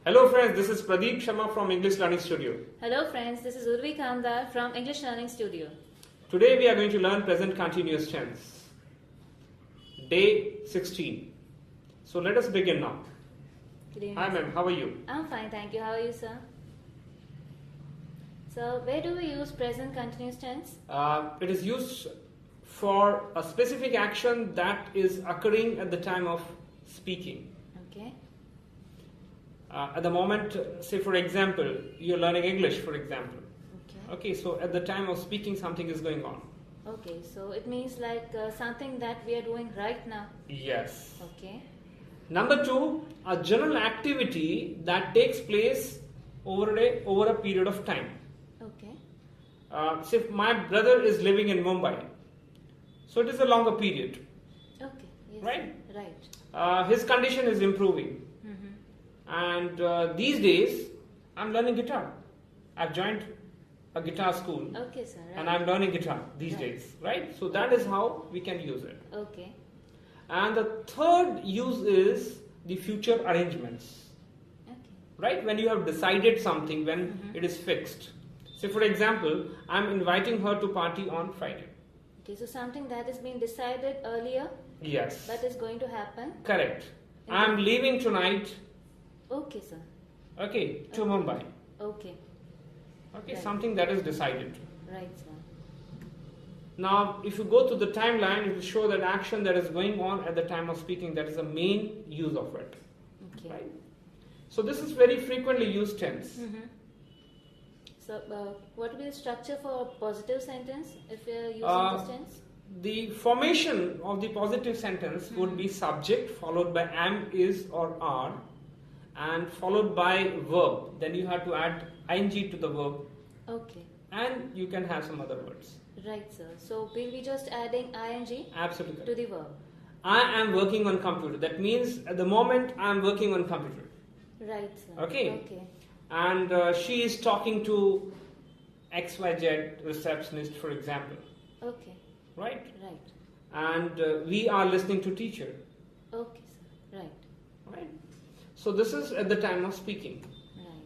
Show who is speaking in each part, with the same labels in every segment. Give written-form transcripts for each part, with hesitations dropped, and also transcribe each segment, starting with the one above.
Speaker 1: Hello friends, this is Pradeep Sharma from English Learning Studio.
Speaker 2: Hello friends, this is Urvi Kamdar from English Learning Studio.
Speaker 1: Today we are going to learn present continuous tense. Day 16. So let us begin now.
Speaker 2: Good evening.
Speaker 1: Hi ma'am, how are you?
Speaker 2: I'm fine, thank you. How are you, sir? So, where do we use present continuous tense?
Speaker 1: It is used for a specific action that is occurring at the time of speaking.
Speaker 2: Okay.
Speaker 1: At the moment, say for example, you're learning English for example.
Speaker 2: Okay.
Speaker 1: Okay, so at the time of speaking something is going on.
Speaker 2: Okay, so it means like something that we are doing right now.
Speaker 1: Yes.
Speaker 2: Okay.
Speaker 1: Number two, a general activity that takes place over a period of time.
Speaker 2: Okay.
Speaker 1: Say if my brother is living in Mumbai, so it is a longer period.
Speaker 2: Okay. Yes.
Speaker 1: Right?
Speaker 2: Right.
Speaker 1: His condition is improving, and these days I'm learning guitar. I've joined a guitar school,
Speaker 2: Okay, sir. Right.
Speaker 1: and I'm learning guitar these
Speaker 2: Right.
Speaker 1: days. Right? So that is how we can use it.
Speaker 2: Okay.
Speaker 1: And the third use is the future arrangements.
Speaker 2: Okay.
Speaker 1: Right? When you have decided something, when it is fixed. Say for example, I'm inviting her to party on Friday.
Speaker 2: Okay, so something that has been decided earlier
Speaker 1: Yes.
Speaker 2: that is going to happen.
Speaker 1: Correct.
Speaker 2: In
Speaker 1: I'm
Speaker 2: the-
Speaker 1: leaving tonight,
Speaker 2: Okay, sir.
Speaker 1: okay, to Mumbai.
Speaker 2: Okay.
Speaker 1: Okay,
Speaker 2: Right.
Speaker 1: something that is decided.
Speaker 2: Right, sir.
Speaker 1: Now, if you go to the timeline, it will show that action that is going on at the time of speaking, that is the main use of it.
Speaker 2: Okay.
Speaker 1: Right? So this is very frequently used tense.
Speaker 2: So, what will be the structure for a positive sentence if we are using
Speaker 1: Uh,
Speaker 2: this tense?
Speaker 1: The formation of the positive sentence would be subject followed by am, is or are, and followed by verb. Then you have to add ing to the verb,
Speaker 2: Okay,
Speaker 1: and you can have some other words.
Speaker 2: right, sir. So, we'll be just adding ing
Speaker 1: Absolutely.
Speaker 2: to the verb.
Speaker 1: I am working on computer. That means at the moment I am working on computer.
Speaker 2: Right, sir.
Speaker 1: Okay.
Speaker 2: Okay.
Speaker 1: And she is talking to XYZ receptionist, for example.
Speaker 2: Okay.
Speaker 1: Right?
Speaker 2: Right.
Speaker 1: And we are listening to teacher.
Speaker 2: Okay, sir. Right.
Speaker 1: Right? So this is at the time of speaking.
Speaker 2: Right.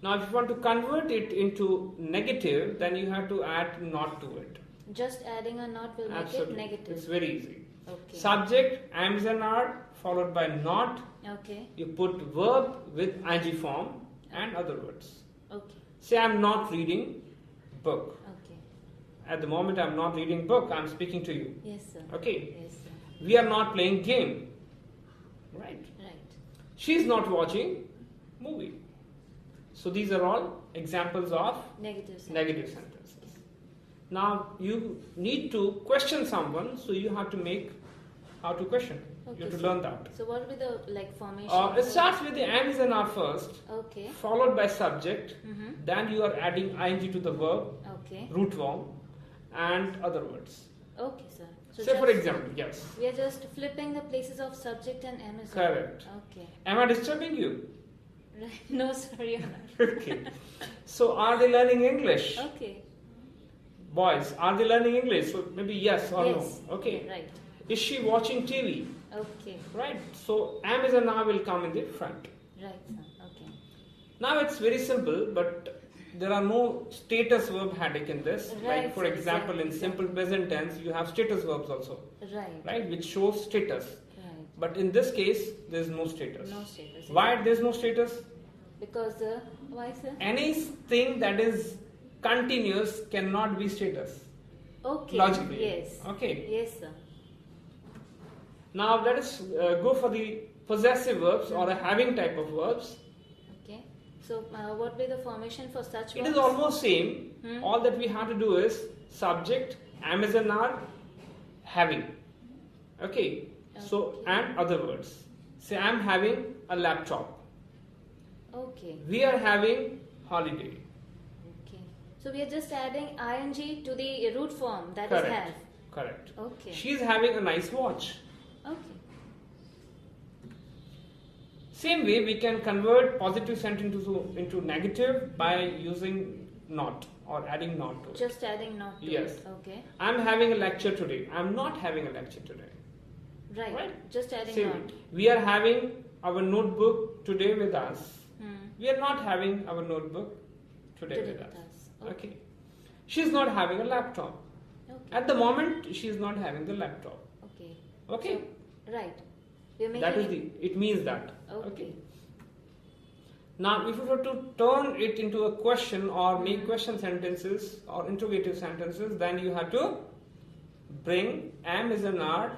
Speaker 1: Now, if you want to convert it into negative, then you have to add not to it.
Speaker 2: Just adding a not will make
Speaker 1: Absolutely.
Speaker 2: it negative.
Speaker 1: It's very easy.
Speaker 2: Okay.
Speaker 1: Subject, am and are, followed by not.
Speaker 2: Okay.
Speaker 1: You put verb with ing form and other words.
Speaker 2: Okay.
Speaker 1: Say, I'm not reading book.
Speaker 2: Okay.
Speaker 1: At the moment, I'm not reading book. I'm speaking to you.
Speaker 2: Yes, sir.
Speaker 1: Okay.
Speaker 2: Yes, sir.
Speaker 1: We are not playing game. Right.
Speaker 2: Right.
Speaker 1: She's not watching movie. So these are all examples of
Speaker 2: Negative sentence.
Speaker 1: negative sentences. Now you need to question someone, so you have to make how to question.
Speaker 2: Okay,
Speaker 1: You have to
Speaker 2: so-
Speaker 1: learn that.
Speaker 2: So, what will be the formation?
Speaker 1: It starts with the ands and are first,
Speaker 2: Okay.
Speaker 1: followed by subject.
Speaker 2: Mm-hmm.
Speaker 1: Then you are adding ing to the verb,
Speaker 2: Okay.
Speaker 1: root form, and other words.
Speaker 2: Okay, sir. So
Speaker 1: Say for
Speaker 2: just-
Speaker 1: example, yes.
Speaker 2: We are just flipping the places of subject and am.
Speaker 1: Correct.
Speaker 2: Okay.
Speaker 1: Am I disturbing you?
Speaker 2: Right. No, sir, you're not.
Speaker 1: Okay. So are they learning English?
Speaker 2: Okay.
Speaker 1: Boys, are they learning English? So maybe yes or
Speaker 2: Yes.
Speaker 1: no. Okay.
Speaker 2: Right.
Speaker 1: Is she watching TV?
Speaker 2: Okay.
Speaker 1: Right. So am is and are will come in the front.
Speaker 2: Right, sir. Okay.
Speaker 1: Now it's very simple, but there are no status verb headache in this.
Speaker 2: Right,
Speaker 1: Like for example, in
Speaker 2: exactly.
Speaker 1: simple present tense, you have status verbs also,
Speaker 2: Right.
Speaker 1: right, which shows status.
Speaker 2: Right.
Speaker 1: But in this case, there is no status.
Speaker 2: No status.
Speaker 1: Why there is no status?
Speaker 2: Because why, sir?
Speaker 1: Anything that is continuous cannot be status.
Speaker 2: Okay.
Speaker 1: Logically.
Speaker 2: Yes.
Speaker 1: Okay.
Speaker 2: Yes, sir.
Speaker 1: Now let us go for the possessive verbs or a having type of verbs.
Speaker 2: Okay. So, what will be the formation for such
Speaker 1: It
Speaker 2: verbs?
Speaker 1: is almost same.
Speaker 2: Hmm.
Speaker 1: All that we have to do is subject, am is and are, having. Okay. So
Speaker 2: Okay.
Speaker 1: and other words. Say I'm having a laptop.
Speaker 2: Okay.
Speaker 1: We are having holiday.
Speaker 2: Okay. So, we are just adding ing to the root form that is
Speaker 1: Correct.
Speaker 2: have.
Speaker 1: Correct.
Speaker 2: Okay.
Speaker 1: She's having a nice watch.
Speaker 2: Okay.
Speaker 1: Same way we can convert positive sentence into negative by using not or adding not to it.
Speaker 2: Just adding not to
Speaker 1: Yes.
Speaker 2: it. Okay.
Speaker 1: I'm having a lecture today. I'm not having a lecture today.
Speaker 2: Right.
Speaker 1: Right.
Speaker 2: Just adding
Speaker 1: Same
Speaker 2: not.
Speaker 1: way. We are having our notebook today with us. We are not having our notebook today
Speaker 2: Today
Speaker 1: with
Speaker 2: with
Speaker 1: us.
Speaker 2: us.
Speaker 1: Okay. She's not having a laptop.
Speaker 2: Okay.
Speaker 1: At the moment, she is not having the laptop.
Speaker 2: Okay.
Speaker 1: Okay.
Speaker 2: So, right. We're making
Speaker 1: That is it means that.
Speaker 2: Okay.
Speaker 1: Now, if you were to turn it into a question or make question sentences or interrogative sentences, then you have to bring am is an R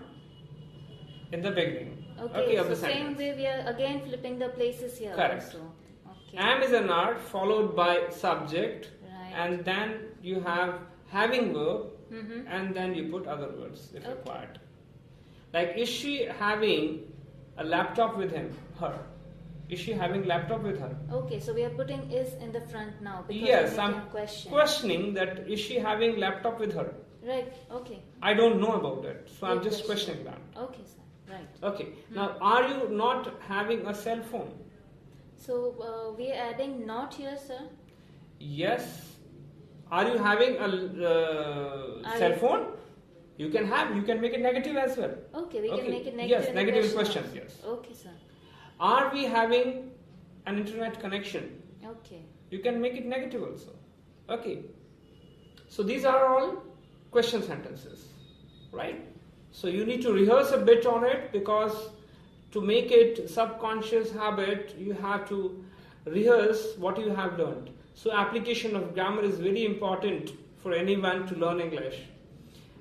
Speaker 1: in the beginning.
Speaker 2: Okay,
Speaker 1: of
Speaker 2: so
Speaker 1: the
Speaker 2: same
Speaker 1: sentence.
Speaker 2: way we are again flipping the places here
Speaker 1: Correct.
Speaker 2: also. Okay.
Speaker 1: Am is an R followed by subject,
Speaker 2: Right.
Speaker 1: and then you have having verb,
Speaker 2: Mm-hmm.
Speaker 1: and then you put other words if
Speaker 2: Okay.
Speaker 1: required. Like, is she having a laptop with her? Is she having laptop with her?
Speaker 2: Okay, so we are putting is in the front now because
Speaker 1: Yes,
Speaker 2: we're making
Speaker 1: I'm
Speaker 2: a question.
Speaker 1: questioning that is she having laptop with her?
Speaker 2: Right. Okay.
Speaker 1: I don't know about it, so I'm
Speaker 2: Good
Speaker 1: just
Speaker 2: question.
Speaker 1: questioning that.
Speaker 2: Okay, sir. Right.
Speaker 1: Okay. Now, are you not having a cell phone?
Speaker 2: So we are adding not here, sir.
Speaker 1: Yes. Are you having a
Speaker 2: Are
Speaker 1: cell
Speaker 2: you-
Speaker 1: phone? You can make it negative as well.
Speaker 2: Okay, we
Speaker 1: Okay.
Speaker 2: can make it negative.
Speaker 1: Yes,
Speaker 2: in the
Speaker 1: negative
Speaker 2: question
Speaker 1: questions,
Speaker 2: also.
Speaker 1: yes.
Speaker 2: Okay, sir.
Speaker 1: Are we having an internet connection?
Speaker 2: Okay.
Speaker 1: You can make it negative also. Okay. So these are all question sentences, right? So you need to rehearse a bit on it, because to make it subconscious habit, you have to rehearse what you have learned. So application of grammar is very important for anyone to learn English.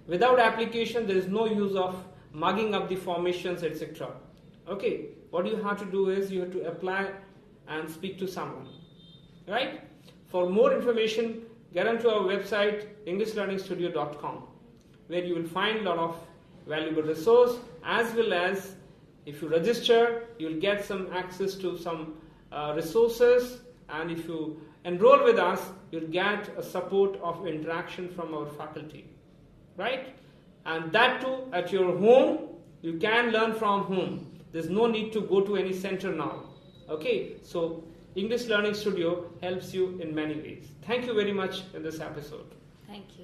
Speaker 1: Without application, there is no use of mugging up the formations, etc. Okay, what you have to do is you have to apply and speak to someone, right? For more information, get onto our website englishlearningstudio.com, where you will find a lot of valuable resource, as well as if you register, you'll get some access to some resources, and if you enroll with us, you'll get a support of interaction from our faculty, right? And that too at your home. You can learn from home. There's no need to go to any center now. Okay, so English Learning Studio helps you in many ways. Thank you very much in this episode.
Speaker 2: Thank you.